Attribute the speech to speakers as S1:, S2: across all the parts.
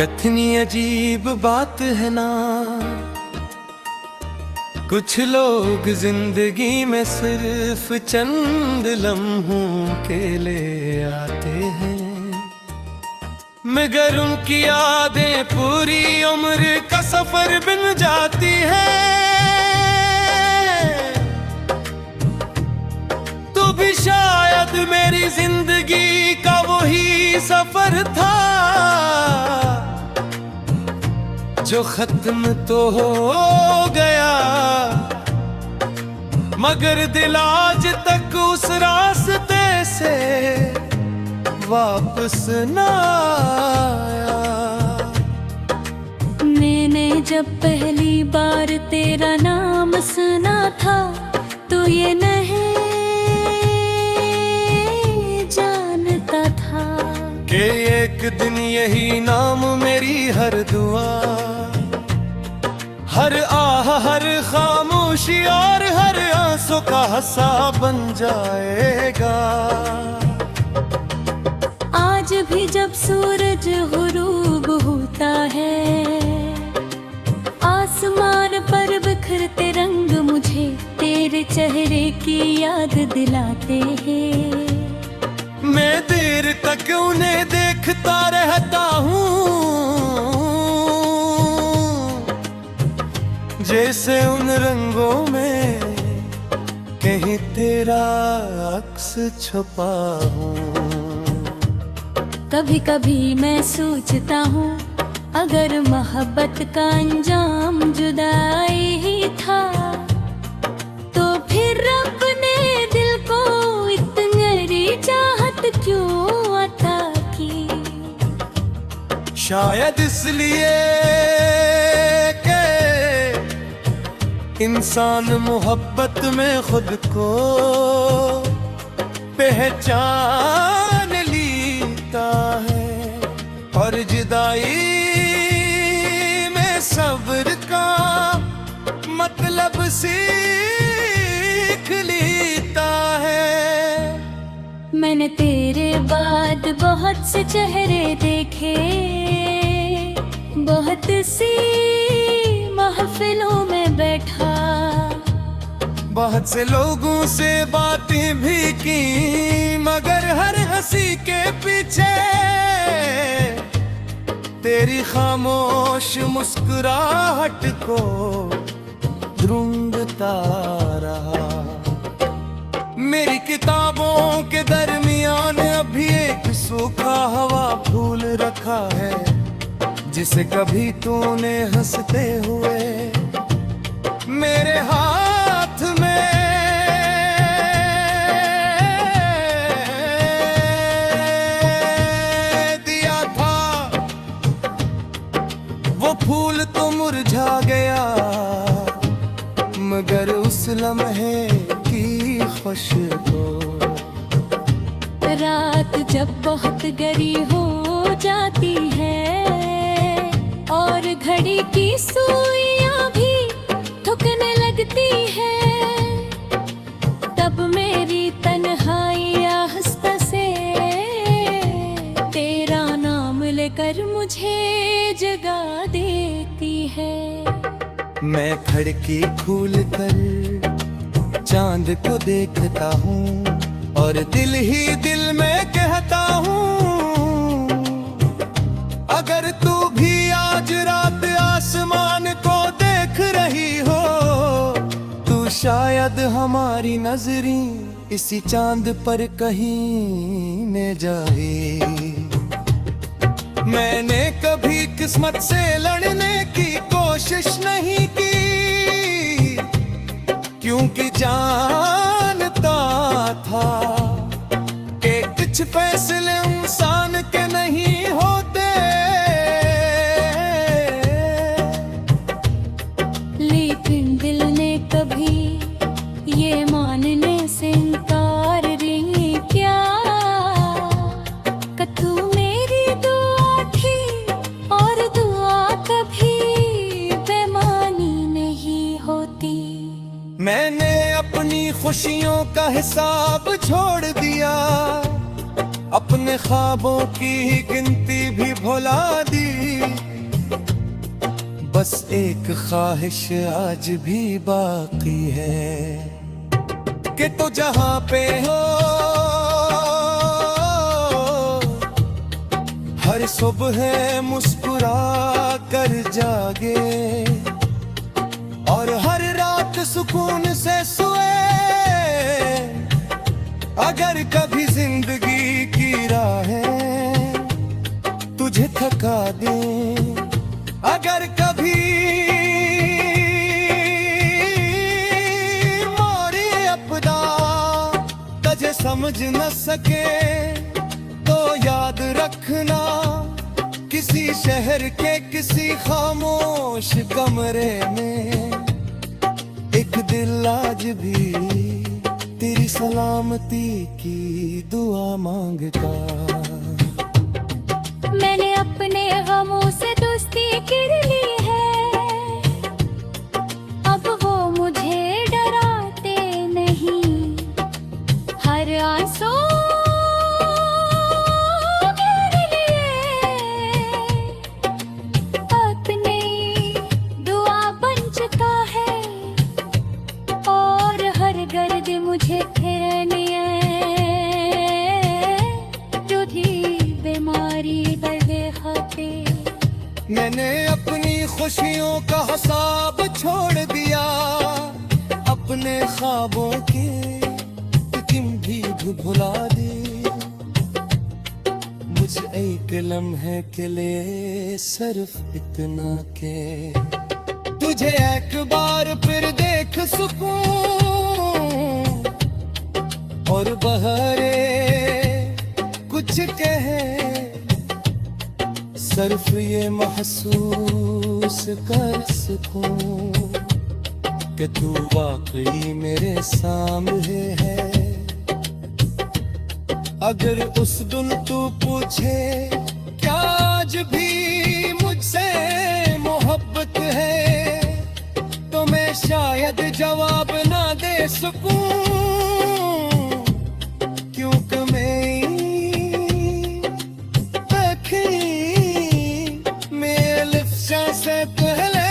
S1: कितनी अजीब बात है ना, कुछ लोग जिंदगी में सिर्फ चंद लम्हों के लिए आते हैं, मगर उनकी यादें पूरी उम्र का सफर बन जाती है। तू भी शायद मेरी जिंदगी का वही सफर था जो खत्म तो हो गया, मगर दिल आज तक उस रास्ते से वापस ना आया।
S2: मैंने जब पहली बार तेरा नाम सुना था तो ये नहीं जानता था
S1: कि एक दिन यही नाम मेरी हर दुआ, हर आह, हर खामोशी और हर आंसू का हंसा बन जाएगा।
S2: आज भी जब सूरज गुरूब होता है, आसमान पर बिखरते रंग मुझे तेरे चेहरे की याद दिलाते हैं।
S1: मैं देर तक उन्हें देखता रहता हूँ, जैसे उन रंगों में कहीं तेरा अक्स छुपा हूँ।
S2: कभी कभी मैं सोचता हूँ अगर मोहब्बत का अंजाम जुदाई ही था तो फिर रब ने दिल को इतनी चाहत क्यों अता की।
S1: शायद इसलिए इंसान मोहब्बत में खुद को पहचान लेता है और जुदाई में सब्र का मतलब सीख लेता है।
S2: मैंने तेरे बाद बहुत से चेहरे देखे, बहुत सी महफिलों में बैठा,
S1: बहुत से लोगों से बातें भी की, मगर हर हंसी के पीछे तेरी खामोश मुस्कुराहट को ढूंढता रहा। मेरी किताबों के दरमियान अभी एक सूखा हवा फूल रखा है, जिसे कभी तूने हंसते हुए मेरे हाथ में दिया था। वो फूल तो मुरझा गया, मगर उस लम्हे की खुशबू।
S2: रात जब बहुत गहरी हो जाती है और घड़ी की सुइयां भी थकने लगती है, तब मेरी तन्हाई आहिस्ता से तेरा नाम लेकर मुझे जगा देती है।
S1: मैं खिड़की खोल कर चांद को देखता हूँ और दिल ही दिल में कहता हूँ, अगर तू भी आज रात आसमान को देख रही हो तो शायद हमारी नजरें इसी चांद पर कहीं न जाए। मैंने कभी किस्मत से लड़ने की कोशिश नहीं की, क्योंकि जानता था कि कुछ फैसले इंसान के नहीं होते।
S2: लेकिन दिल ने कभी ये मानने से इनकार नहीं किया कि तू मेरी दुआ थी और दुआ कभी बेमानी नहीं होती।
S1: मैंने अपनी खुशियों का हिसाब छोड़ दिया, अपने ख्वाबों की गिनती भी भुला दी। बस एक ख्वाहिश आज भी बाकी है कि तो जहां पे हो हर सुबह मुस्कुरा कर जागे और हर रात सुकून से सोए। अगर कभी जिंदगी की राहें तुझे थका दे, अगर कभी मोरी अपदा तुझे समझ न सके तो याद रखना किसी शहर के किसी खामोश कमरे में एक दिल आज भी तेरी सलामती की दुआ मांगता।
S2: मैंने अपने गमों से दोस्ती कर ली है, अब वो मुझे डराते नहीं। हर आंसू मेरे लिए अपनी दुआ बन चुका है और हर गर्द मुझे फिरनी है जो थी बीमारी दर्द खाते।
S1: मैंने अपनी खुशियों का हिसाब छोड़ दिया, अपने ख्वाबों के तुम भी भुला दे। मुझे एक लम्हे के लिए सिर्फ इतना के तुझे एक बार फिर देख सकूं और बहरे कुछ कहे सिर्फ ये महसूस कर सकूं कि तू वाकई मेरे सामने है। अगर उस दिन तू पूछे क्या आज भी मुझसे मोहब्बत है तो मैं शायद जवाब ना दे सकूं, क्योंकि मेरे लिफ्ट से पहले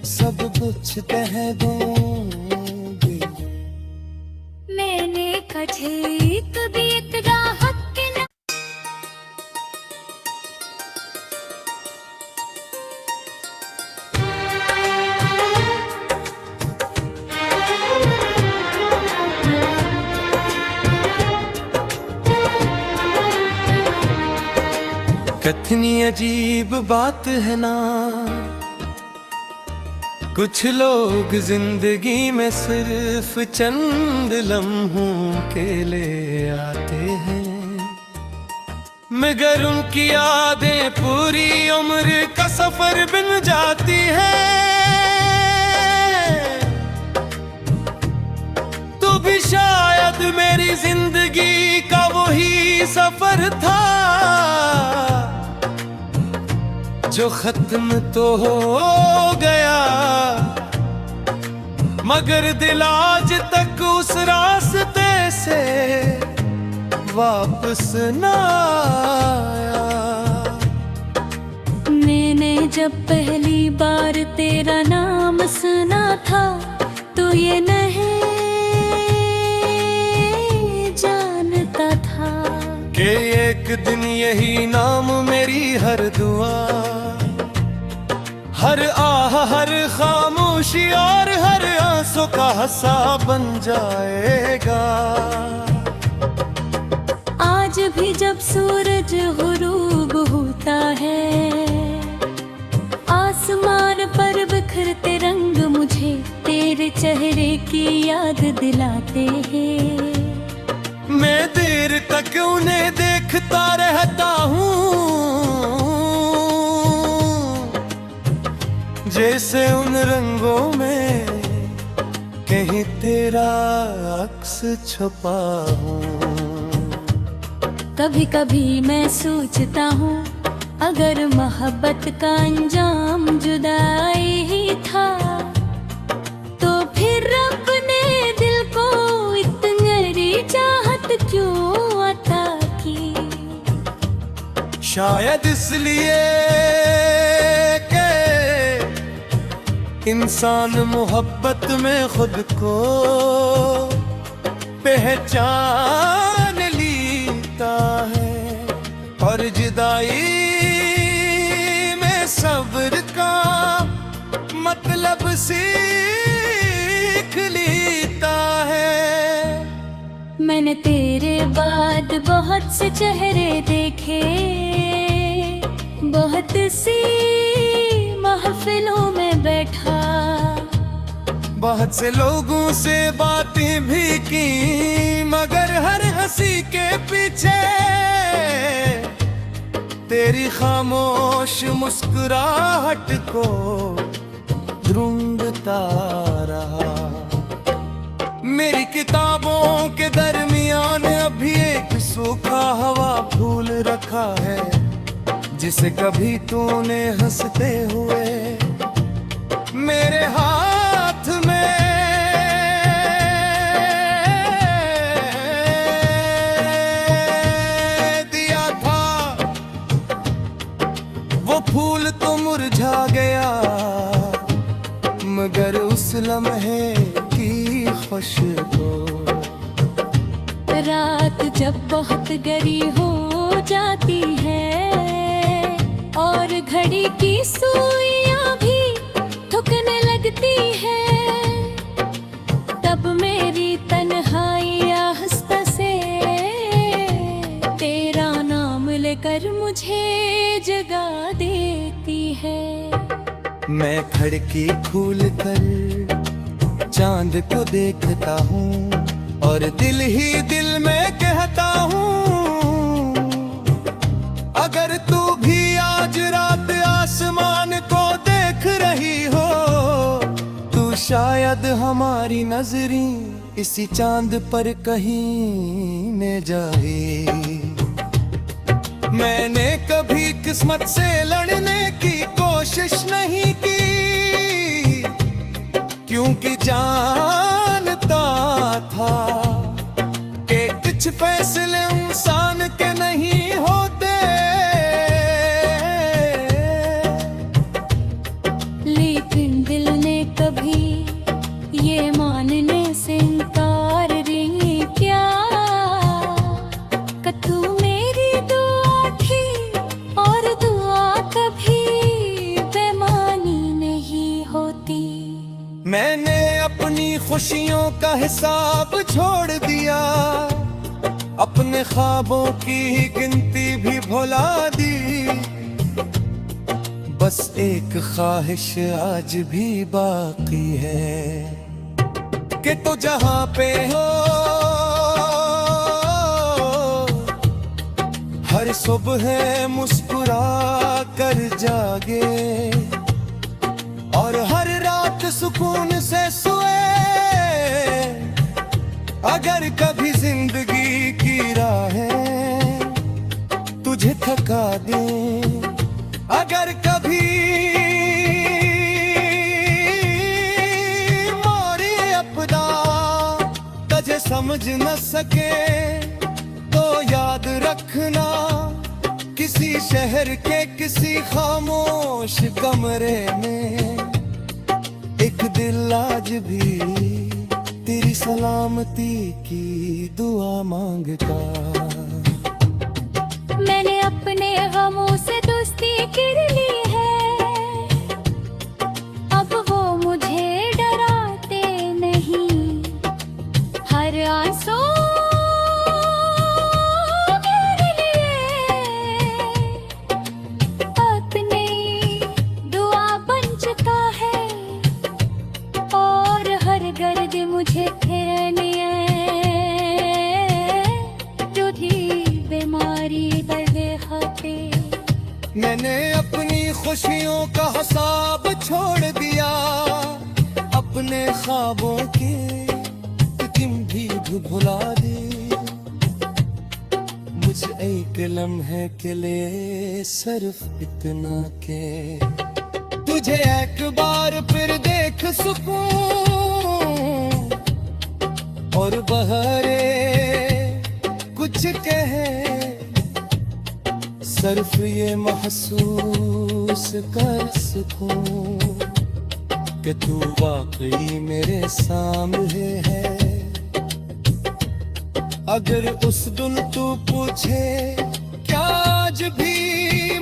S1: सब कुछ कह दूंगी।
S2: मैंने कठे कभी इतना हक न
S1: कितनी अजीब बात है ना, कुछ लोग जिंदगी में सिर्फ चंद लम्हों के लिए आते हैं, मगर उनकी यादें पूरी उम्र का सफर बन जाती है। तू भी शायद मेरी जिंदगी का वही सफर था जो खत्म तो हो गया, मगर दिल आज तक उस रास्ते से वापस न आया।
S2: मैंने जब पहली बार तेरा नाम सुना था तो ये नहीं जानता था
S1: कि एक दिन यही नाम मेरी हर दुआ, हर आह, हर खामोशी और हर आंसू का हंसा बन जाएगा।
S2: आज भी जब सूरज गुरूब होता है, आसमान पर बिखरते रंग मुझे तेरे चेहरे की याद दिलाते हैं।
S1: मैं देर तक उन्हें देखता रहता हूँ जैसे उन रंगों में कहीं तेरा अक्स छुपा हूँ।
S2: कभी कभी मैं सोचता हूँ अगर मोहब्बत का अंजाम जुदाई ही था तो फिर रब ने दिल को इतनी चाहत क्यों
S1: शायद इसलिए के इंसान मोहब्बत में खुद को पहचान लेता है और जुदाई में सब्र का मतलब सीख लेता है।
S2: मैंने तेरे बाद बहुत से चेहरे देखे, बहुत सी महफिलों में बैठा,
S1: बहुत से लोगों से बातें भी की, मगर हर हंसी के पीछे तेरी खामोश मुस्कुराहट को ढूंढता रहा। मेरी किताबों के दरमियान अभी एक सूखा हवा फूल रखा है, जिसे कभी तूने हंसते हुए मेरे हाथ में दिया था। वो फूल तो मुरझा गया, मगर उस लम्हे की खुशबू।
S2: रात जब बहुत गहरी हो जाती है और घड़ी की सुइयां भी थकने लगती है, तब मेरी तन्हाई आहिस्ता से तेरा नाम लेकर मुझे जगा देती है।
S1: मैं खिड़की खोल कर चांद को देखता हूँ और दिल ही दिल में कहता हूँ, अगर तू भी आज रात आसमान को देख रही हो तो शायद हमारी नजरें इसी चांद पर कहीं न जाए। मैंने कभी किस्मत से लड़ने की कोशिश नहीं की, क्योंकि जानता था कि कुछ फैसले इंसान के नहीं होते।
S2: लेकिन दिल ने कभी ये मानने से इनकार नहीं किया कि तू मेरी दुआ थी और दुआ कभी बेमानी नहीं होती।
S1: मैंने अपनी खुशियों का हिसाब छोड़ दिया, अपने ख्वाबों की गिनती भी भुला दी। बस एक ख्वाहिश आज भी बाकी है कि तू जहां पे हो हर सुबह मुस्कुरा कर जागे और हर रात सुकून से सोए। अगर कभी जिंदगी की राहें तुझे थका दे, अगर कभी मोरी अपदा तुझे समझ न सके तो याद रखना, किसी शहर के किसी खामोश कमरे में एक दिल आज भी तेरी सलामती की दुआ मांगता।
S2: मैंने अपने गमों से दोस्ती कर ली है, अब वो मुझे डराते नहीं। हर आंसू मेरे लिए अपनी दुआ बन चुका है और हर गर्द मुझे फिरनी है। जो थी बीमारी दर्द खाते,
S1: मैंने अपनी खुशियों का हिसाब छोड़ दिया, अपने ख्वाबों के तुम भी भुला दे। मुझ एक लम्हे के लिए सिर्फ इतना के तुझे एक बार फिर देख सकूं और बहरे कुछ कहे सिर्फ ये महसूस कर सकूं कि तू वाकई मेरे सामने है। अगर उस दिन तू पूछे क्या आज भी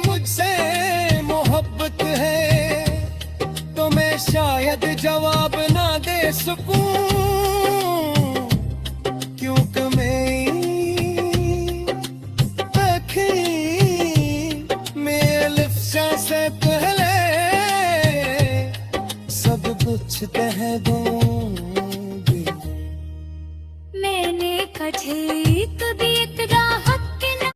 S1: मुझसे मोहब्बत है, तो मैं शायद जवाब ना दे सकूं, क्योंकि मेरे लिफ्ट से पहले सब कुछ कह दूंगी।
S2: मैंने कठे कभी एक राहत के न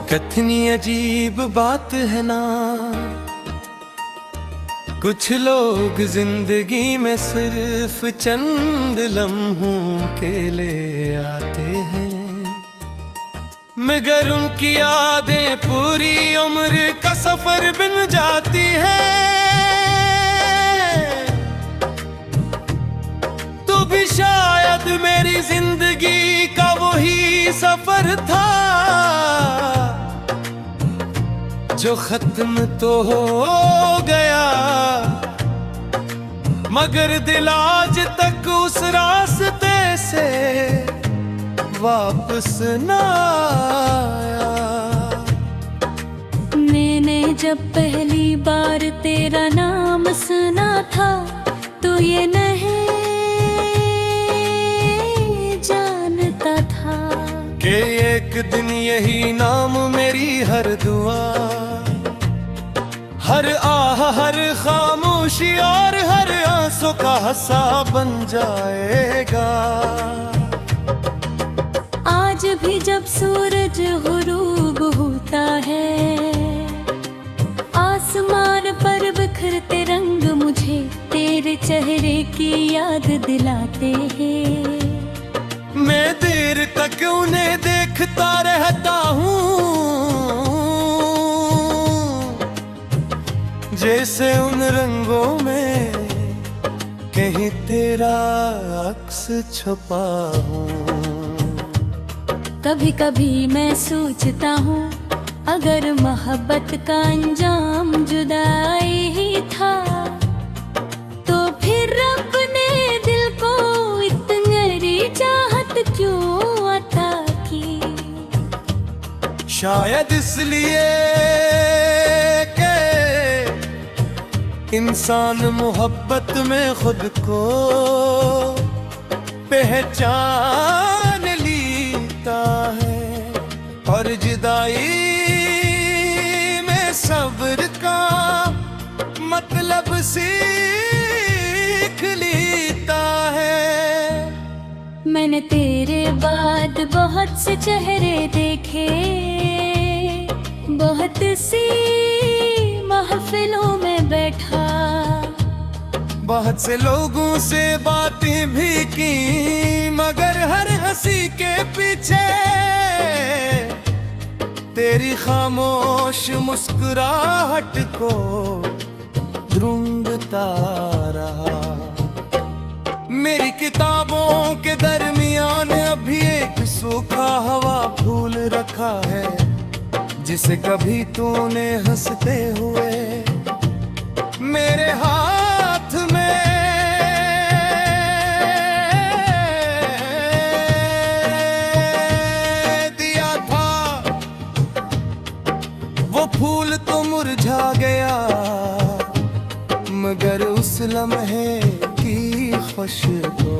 S1: कितनी अजीब बात है ना, कुछ लोग जिंदगी में सिर्फ चंद लम्हों के लिए आते हैं, मगर उनकी यादें पूरी उम्र का सफर बन जाती है। तू भी शायद मेरी जिंदगी का वही सफर था जो खत्म तो हो गया, मगर दिल आज तक उस रास्ते से वापस न आया।
S2: मैंने जब पहली बार तेरा नाम सुना था, तो ये नहीं जानता था
S1: कि एक दिन यही नाम मेरी हर दुआ, हर आह, हर खामोशी और हर आंसू का हंसा बन जाएगा।
S2: आज भी जब सूरज गुरूब होता है, आसमान पर बिखरते रंग मुझे तेरे चेहरे की याद दिलाते हैं।
S1: मैं देर तक उन्हें देखता रहता हूँ, जैसे उन रंगों में कहीं तेरा अक्स छुपा हूँ।
S2: कभी कभी मैं सोचता हूँ, अगर मोहब्बत का अंजाम जुदाई ही था, तो फिर रब ने दिल को इतनी चाहत क्यों अता की।
S1: शायद इसलिए कि इंसान मोहब्बत में खुद को पहचान लेता है, और जुदाई में सब्र का मतलब सीख लेता है।
S2: मैंने तेरे बाद बहुत से चेहरे देखे, बहुत सी महफिलों में बैठा,
S1: बहुत से लोगों से बातें भी की, मगर हर हंसी के पीछे तेरी खामोश मुस्कुराहट को ढूंढता रहा। मेरी किताबों के दरमियान अभी एक सूखा हवा फूल रखा है, जिसे कभी तूने हंसते हुए मेरे हाथ में दिया था। वो फूल तो मुरझा गया, मगर उस लम्हे की खुशबू।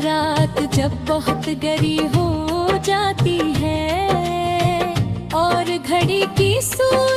S2: रात जब बहुत गहरी हो जाती है और घड़ी की सूरज